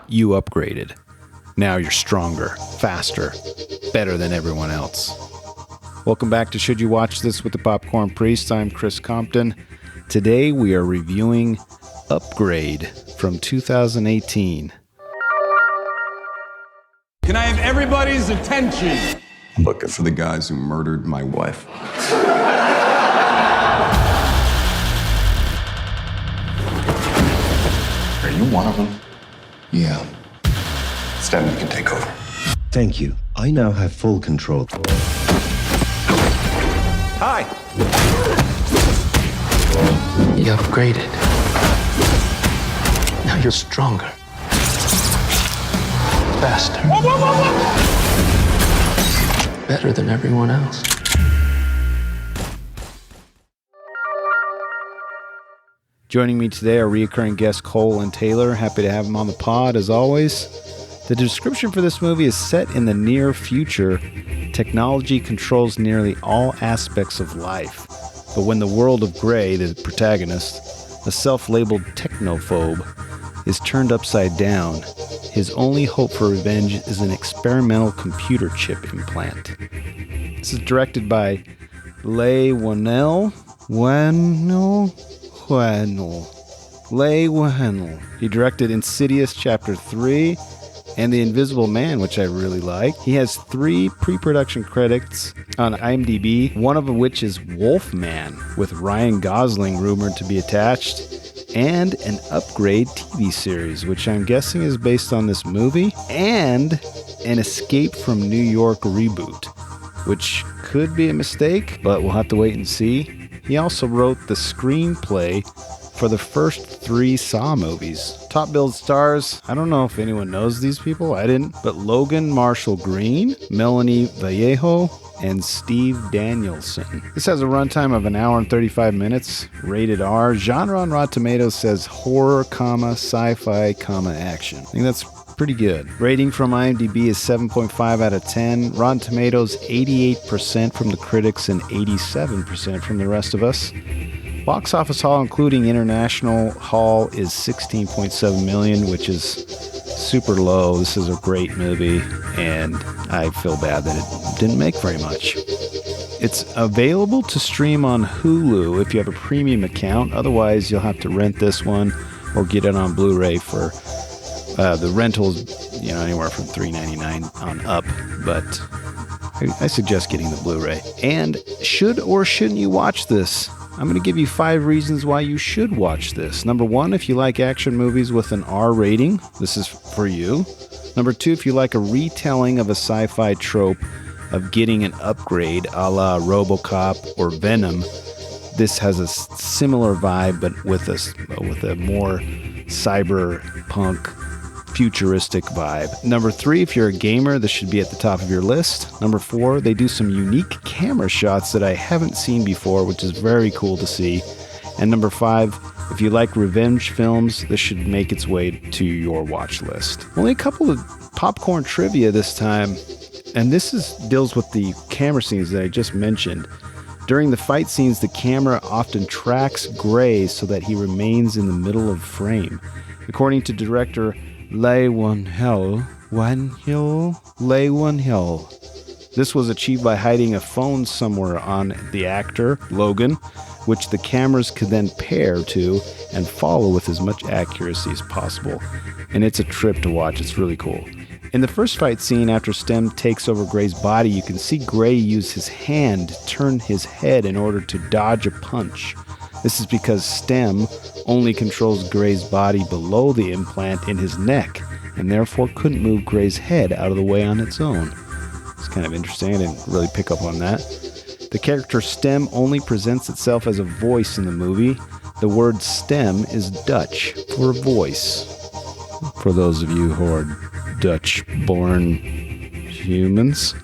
You upgraded. Now you're stronger, faster, better than everyone else. Welcome back to Should You Watch This with the Popcorn Priest. I'm Chris Compton. Today we are reviewing Upgrade from 2018. Can I have everybody's attention? I'm looking for the guys who murdered my wife. Are you one of them? Yeah. Stem, you can take over. Thank you. I now have full control. Hi. You upgraded. Now you're stronger. Faster. Better than everyone else. Joining me today are recurring guests Cole and Taylor. Happy to have them on the pod, as always. The description for this movie is set in the near future. Technology controls nearly all aspects of life. But when the world of Gray, the protagonist, a self-labeled technophobe, is turned upside down, his only hope for revenge is an experimental computer chip implant. This is directed by Leigh Whannell. Leigh Whannell. He directed Insidious Chapter 3 and The Invisible Man, which I really like. He has 3 pre-production credits on IMDb, one of which is Wolfman, with Ryan Gosling rumored to be attached, and an Upgrade TV series, which I'm guessing is based on this movie, and an Escape from New York reboot, which could be a mistake, but we'll have to wait and see. He also wrote the screenplay for the first 3 Saw movies. Top billed stars, I don't know if anyone knows these people, I didn't, but Logan Marshall Green, Melanie Vallejo, and Steve Danielson. This has a runtime of 1 hour and 35 minutes, rated R. Genre on Rotten Tomatoes says horror, sci-fi, action. I think that's pretty good. Rating from IMDb is 7.5 out of 10. Rotten Tomatoes, 88% from the critics and 87% from the rest of us. Box office haul, including international haul, is $16.7 million, which is super low. This is a great movie, and I feel bad that it didn't make very much. It's available to stream on Hulu if you have a premium account. Otherwise, you'll have to rent this one or get it on Blu-ray for the rentals, anywhere from $3.99 on up. But I suggest getting the Blu-ray. And should or shouldn't you watch this? I'm going to give you 5 reasons why you should watch this. Number 1, if you like action movies with an R rating, this is for you. Number 2, if you like a retelling of a sci-fi trope of getting an upgrade a la Robocop or Venom, this has a similar vibe, but with a more cyberpunk, futuristic vibe. Number 3, if you're a gamer, this should be at the top of your list. Number 4, they do some unique camera shots that I haven't seen before, which is very cool to see. And number 5, if you like revenge films, this should make its way to your watch list. Only a couple of popcorn trivia this time, and this deals with the camera scenes that I just mentioned. During the fight scenes, the camera often tracks Gray so that he remains in the middle of frame. According to director Leigh Whannell. This was achieved by hiding a phone somewhere on the actor, Logan, which the cameras could then pair to and follow with as much accuracy as possible. And it's a trip to watch. It's really cool. In the first fight scene, after Stem takes over Gray's body, you can see Gray use his hand to turn his head in order to dodge a punch. This is because Stem only controls Gray's body below the implant in his neck, and therefore couldn't move Gray's head out of the way on its own. It's kind of interesting. I didn't really pick up on that. The character Stem only presents itself as a voice in the movie. The word Stem is Dutch for voice. For those of you who are Dutch-born humans.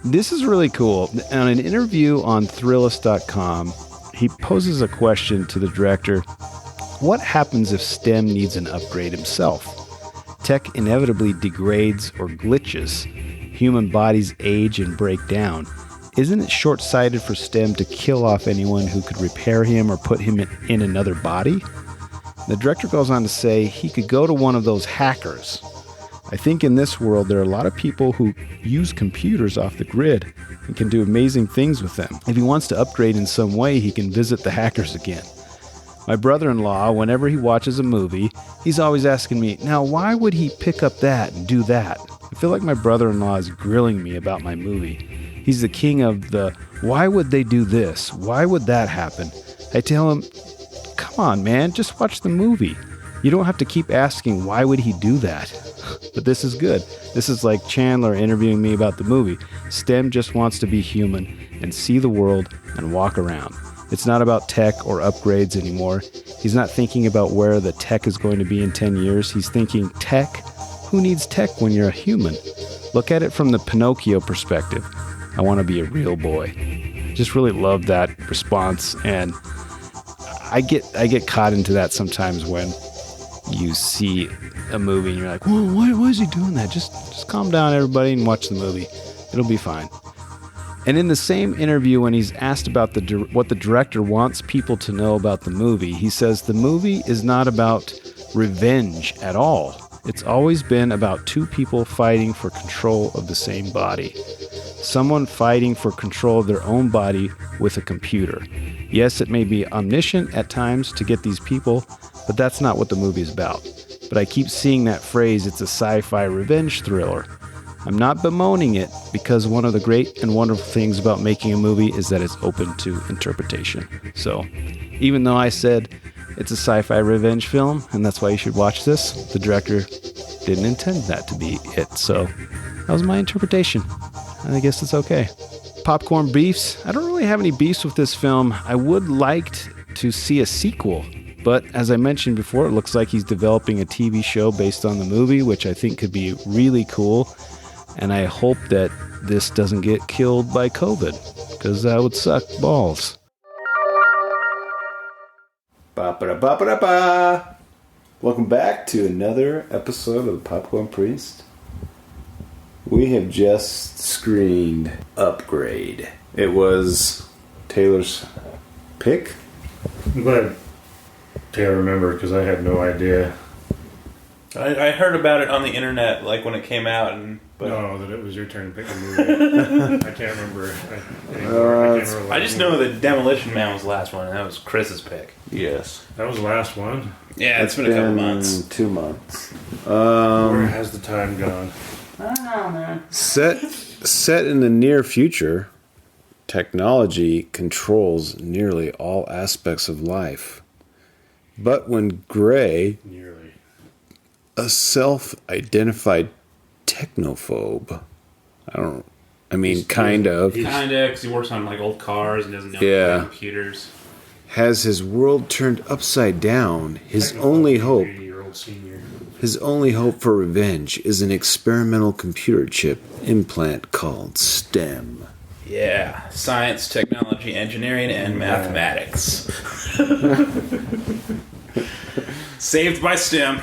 This is really cool. On an interview on Thrillist.com, he poses a question to the director. What happens if Stem needs an upgrade himself? Tech inevitably degrades or glitches. Human bodies age and break down. isn't it short-sighted for STEM to kill off anyone who could repair him or put him in another body? The director goes on to say he could go to one of those hackers. I think in this world there are a lot of people who use computers off the grid and can do amazing things with them. If he wants to upgrade in some way, he can visit the hackers again. My brother-in-law, whenever he watches a movie, he's always asking me, now why would he pick up that and do that? I feel like my brother-in-law is grilling me about my movie. He's the king of the, why would they do this? Why would that happen? I tell him, come on, man, just watch the movie. You don't have to keep asking, why would he do that? But this is good. This is like Chandler interviewing me about the movie. STEM just wants to be human and see the world and walk around. It's not about tech or upgrades anymore. He's not thinking about where the tech is going to be in 10 years. He's thinking, tech? Who needs tech when you're a human? Look at it from the Pinocchio perspective. I want to be a real boy. Just really love that response, and I get caught into that sometimes when you see a movie and you're like, whoa, why is he doing that? Just calm down, everybody, and watch the movie. It'll be fine. And in the same interview, when he's asked about what the director wants people to know about the movie, he says the movie is not about revenge at all. It's always been about two people fighting for control of the same body. Someone fighting for control of their own body with a computer. Yes, it may be omniscient at times to get these people, but that's not what the movie is about. But I keep seeing that phrase, it's a sci-fi revenge thriller. I'm not bemoaning it because one of the great and wonderful things about making a movie is that it's open to interpretation. So, even though I said it's a sci-fi revenge film and that's why you should watch this, the director didn't intend that to be it. So, that was my interpretation. I guess it's okay. Popcorn beefs. I don't really have any beefs with this film. I would like to see a sequel. But as I mentioned before, it looks like he's developing a TV show based on the movie, which I think could be really cool. And I hope that this doesn't get killed by COVID, because that would suck balls. Ba-ba-da-ba-ba-da-ba. Welcome back to another episode of the Popcorn Priest. We have just screened Upgrade. It was Taylor's pick. I'm glad Taylor remembered because I had no idea. I heard about it on the internet, like when it came out, but no, that it was your turn to pick a movie. I can't remember anymore. I just know that Demolition Man was the last one, and that was Chris's pick. Yes, that was the last one. Yeah, it's been a couple months. 2 months. Where has the time gone? I don't know, man. Set in the near future, technology controls nearly all aspects of life. But when Gray, a self-identified technophobe, kind of, because he works on like old cars and doesn't know about computers, has his world turned upside down, his only hope for revenge is an experimental computer chip implant called STEM. Yeah, science, technology, engineering, and mathematics. Saved by STEM.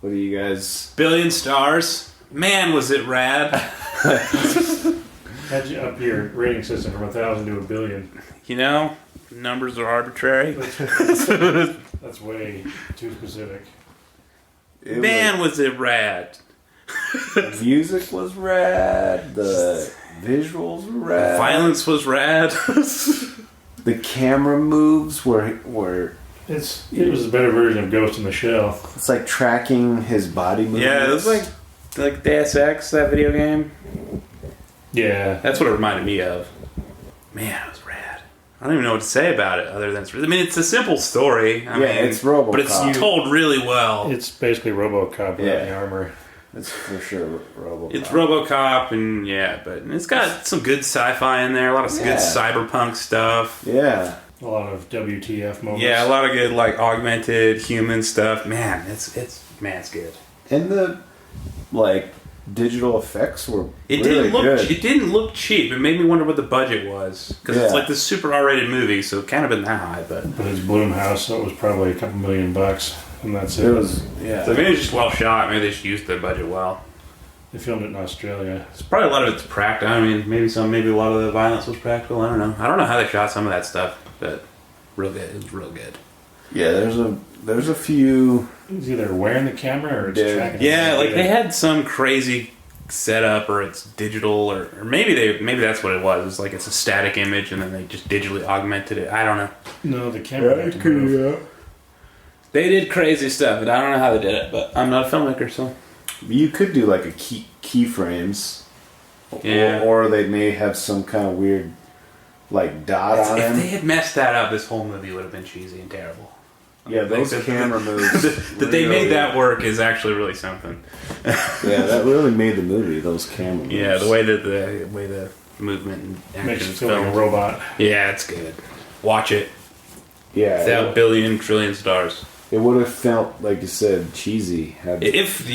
What do you guys... Billion stars. Man, was it rad. How'd you up your rating system from 1,000 to 1 billion? You know, numbers are arbitrary. That's way too specific. Was it rad. The music was rad. The visuals were rad. The violence was rad. The camera moves were it was a better version of Ghost in the Shell. It's like tracking his body movements. Yeah, it was like Deus Ex, that video game. Yeah. That's what it reminded me of. Man, it was rad. I don't even know what to say about it other than it's a simple story. I mean, it's Robocop. But it's told really well. It's basically Robocop without the armor. It's for sure Robocop. It's Robocop, and but it's got some good sci-fi in there, a lot of good cyberpunk stuff. Yeah. A lot of WTF moments. Yeah, a lot of good like augmented human stuff. Man, it's good. And the digital effects were It didn't look cheap. It made me wonder what the budget was, because it's like this super R-rated movie, so it can't have been that high. But it's Blumhouse, so it was probably a couple $1 million, and that's it. It was So maybe it's just well shot. Maybe they just used their budget well. They filmed it in Australia. It's probably a lot of it's practical. I mean, maybe a lot of the violence was practical. I don't know. I don't know how they shot some of that stuff, but real good. It was real good. Yeah, there's a few. It's either wearing the camera or it's tracking. Yeah, like they had some crazy setup, or it's digital, or maybe that's what it was. It's like it's a static image, and then they just digitally augmented it. I don't know. No, the camera. had to move. They did crazy stuff, but I don't know how they did it. But I'm not a filmmaker, so You could do like a keyframes, yeah. or they may have some kind of weird like dot on if them. they had messed that up, this whole movie would have been cheesy and terrible. Yeah, those camera moves. That they made that work is actually really something. Yeah, that really made the movie. Those camera moves. Yeah, the way the movement and action Makes you is feel like a filmed. robot. Yeah, it's good. Watch it. Yeah, Without billion trillion stars. it would have felt like you said cheesy. If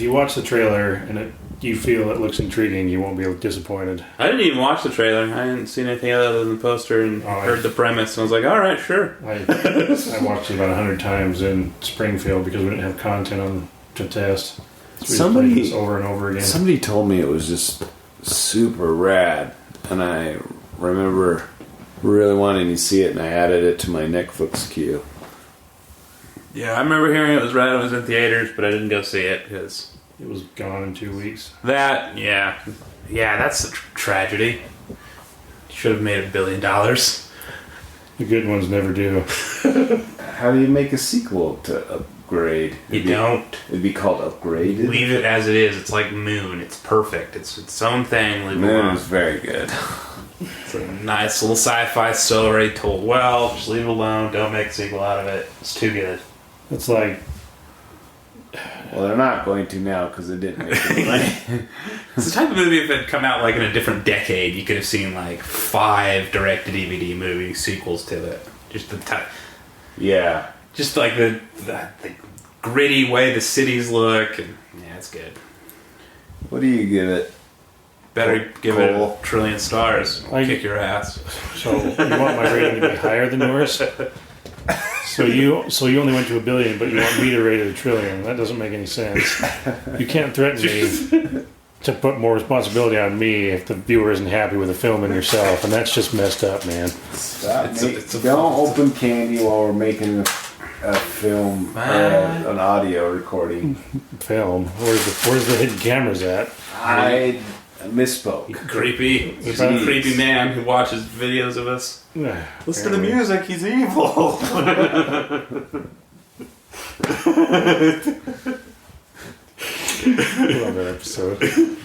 you watch the trailer and you feel it looks intriguing, you won't be disappointed. I didn't even watch the trailer. I hadn't seen anything other than the poster and heard the premise. And I was like, all right, sure. I watched it about 100 times in Springfield because we didn't have content to test. So we just played this over and over again. Somebody told me it was just super rad, and I remember really wanting to see it, and I added it to my Netflix queue. Yeah, I remember hearing it was rad. It was in theaters, but I didn't go see it because It was gone in 2 weeks. yeah, that's a tragedy. Should have made $1 billion. The good ones never do. How do you make a sequel to Upgrade? You don't. It'd be called Upgraded. Leave it as it is. It's like Moon. It's perfect. It's its own thing. Leave it Man, it alone. was very good. It's a nice little sci-fi story told well. Just leave it alone. Don't make a sequel out of it. It's too good. It's like, Well, they're not going to now because it didn't make any money. It's the type of movie if it had come out like in a different decade, you could have seen like 5 direct-to-DVD movie sequels to it. Just the type. Yeah. Just like the gritty way the cities look. And, yeah, it's good. What do you give it? Better give it Cool. a trillion stars. Kick your ass. so you want my rating to be higher than yours? So you only went to $1 billion, but you want me to rate it $1 trillion. That doesn't make any sense. You can't threaten me to put more responsibility on me if the viewer isn't happy with the film and yourself, and that's just messed up, man. Don't open candy while we're making a film, an audio recording. Film. Where's the hidden cameras at? I misspoke. Creepy man who watches videos of us. Listen to the Apparently. music, he's evil. Love that episode.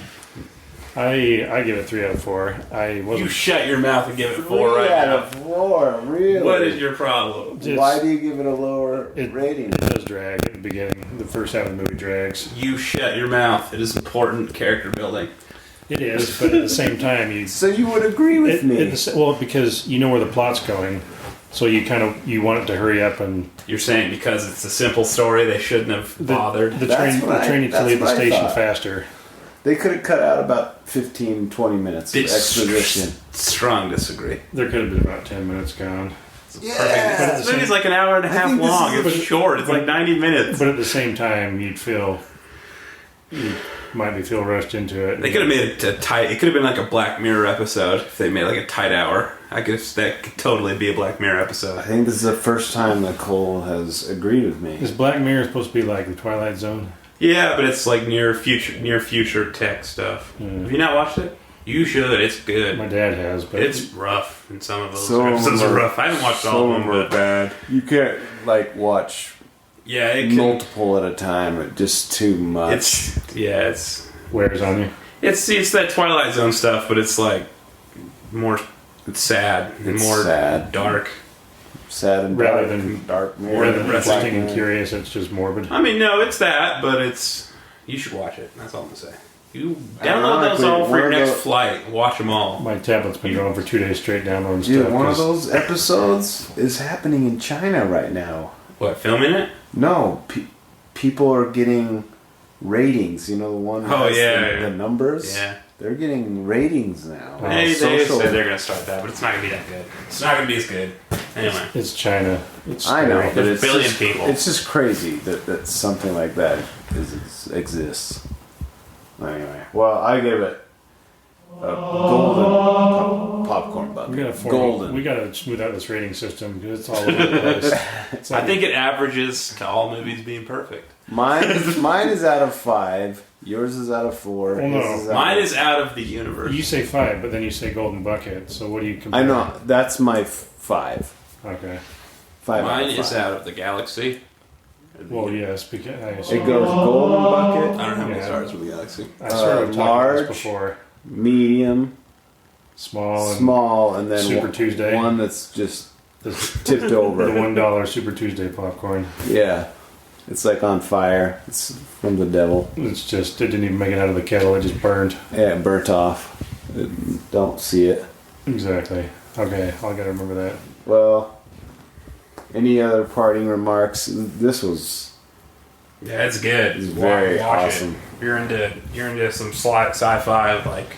I give it 3 out of 4. I wasn't. You shut your mouth and give it 4 right out now. of 4, really? What is your problem? Why do you give it a lower rating? It does drag at the beginning. The first half of the movie drags. You shut your mouth. It is important character building. It is, but at the same time, So you would agree with me? Well, because you know where the plot's going, so you want it to hurry up and You're saying because it's a simple story, they shouldn't have bothered. the train needs to leave the station faster. They could have cut out about 15, 20 minutes of exposition. Strong disagree. There could have been about 10 minutes gone. Yeah. This movie's like an hour and a half think this long. is- It's short. It's like 90 minutes. But at the same time, you might feel rushed into it. They could have made it tight. It could have been like a Black Mirror episode if they made like a tight hour. That could totally be a Black Mirror I episode. think this is the first time Nicole has agreed with me. Is Black Mirror supposed to be like the Twilight Zone? Yeah, but it's like near future tech stuff. Have you not watched it? You should. It's good. My dad has, but It's rough, and some of those Some of episodes them are are- rough. I haven't watched all of them, but bad. You can't watch yeah, it can, multiple at a time. It's just too much. it's wears on you. it's that Twilight Zone stuff, but it's like more sad and It's more sad. dark. Sad and Rather dark, than- dark mirror. Rather than Black interesting and Mirror. curious, it's just morbid. I mean, no, it's that, but you should watch it. That's all I'm gonna say. You download those Ironically, all for your one of next the- flight. Watch them all. My tablet's been going for 2 days straight downloading Dude, stuff. one of 'cause those episodes is happening in China right now. What, filming it? No, people are getting ratings. You know the one that Oh, has yeah. the numbers? Yeah. They're getting ratings now. They Social- said they're gonna start that, but it's not gonna be that good. It's not gonna be as good. Anyway. It's China. It's I know, scary. but There's it's a billion just, people. It's just crazy that something like that exists. Anyway, well, I give it a golden popcorn bucket. We gotta smooth out this rating system because it's all over the place. I think it averages to all movies being perfect. Mine is out of 5. Yours is out of 4. Well, no. Mine is out of the universe. You say 5, but then you say golden bucket. So what do you compare? I know that's my 5. Okay. 5. Mine out of is 5. out of the galaxy. Well, yes, because It goes golden bucket, I don't know how many Yeah. stars from the galaxy. I sort of talked about large, this before. medium, Small, and small, and then Super Tuesday. one that's just the tipped over. $1 Super Tuesday popcorn. Yeah, it's like on fire. It's from the devil. It's just, it didn't even make it out of the kettle. It just burned. Yeah, it burnt off. Don't see it. Exactly. Okay, I gotta remember that. Well, any other parting remarks? This was Yeah, it's good. It's very Watch awesome. It. You're into some sci-fi of like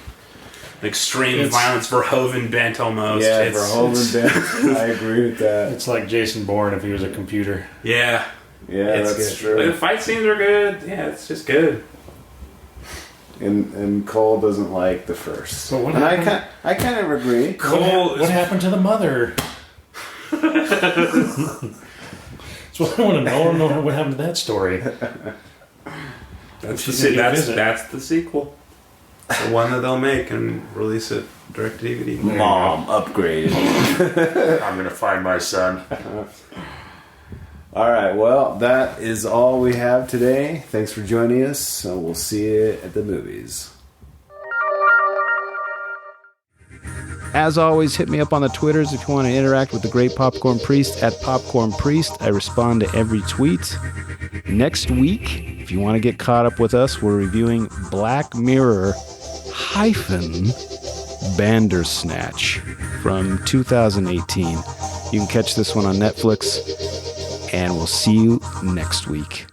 extreme violence, Verhoeven bent almost. yeah, It's- Verhoeven bent. I agree with that. It's like Jason Bourne if he was a computer. Yeah, Yeah, it's that's good. The true. fight scenes are good. Yeah, it's just good. And Cole doesn't like the first. So what and happened? I kind of agree. Cole, What happened to the mother? That's what I want to know. I want to know what happened to that story. that's She's gonna go visit. that's the sequel. The one that they'll make and release it direct to DVD. Mom upgraded. I'm gonna find my son. All right, well, that is all we have today. Thanks for joining us. So we'll see you at the movies. As always, hit me up on the Twitters if you want to interact with the Great Popcorn Priest at Popcorn Priest. I respond to every tweet. Next week, if you want to get caught up with us, we're reviewing Black Mirror Bandersnatch from 2018. You can catch this one on Netflix, and we'll see you next week.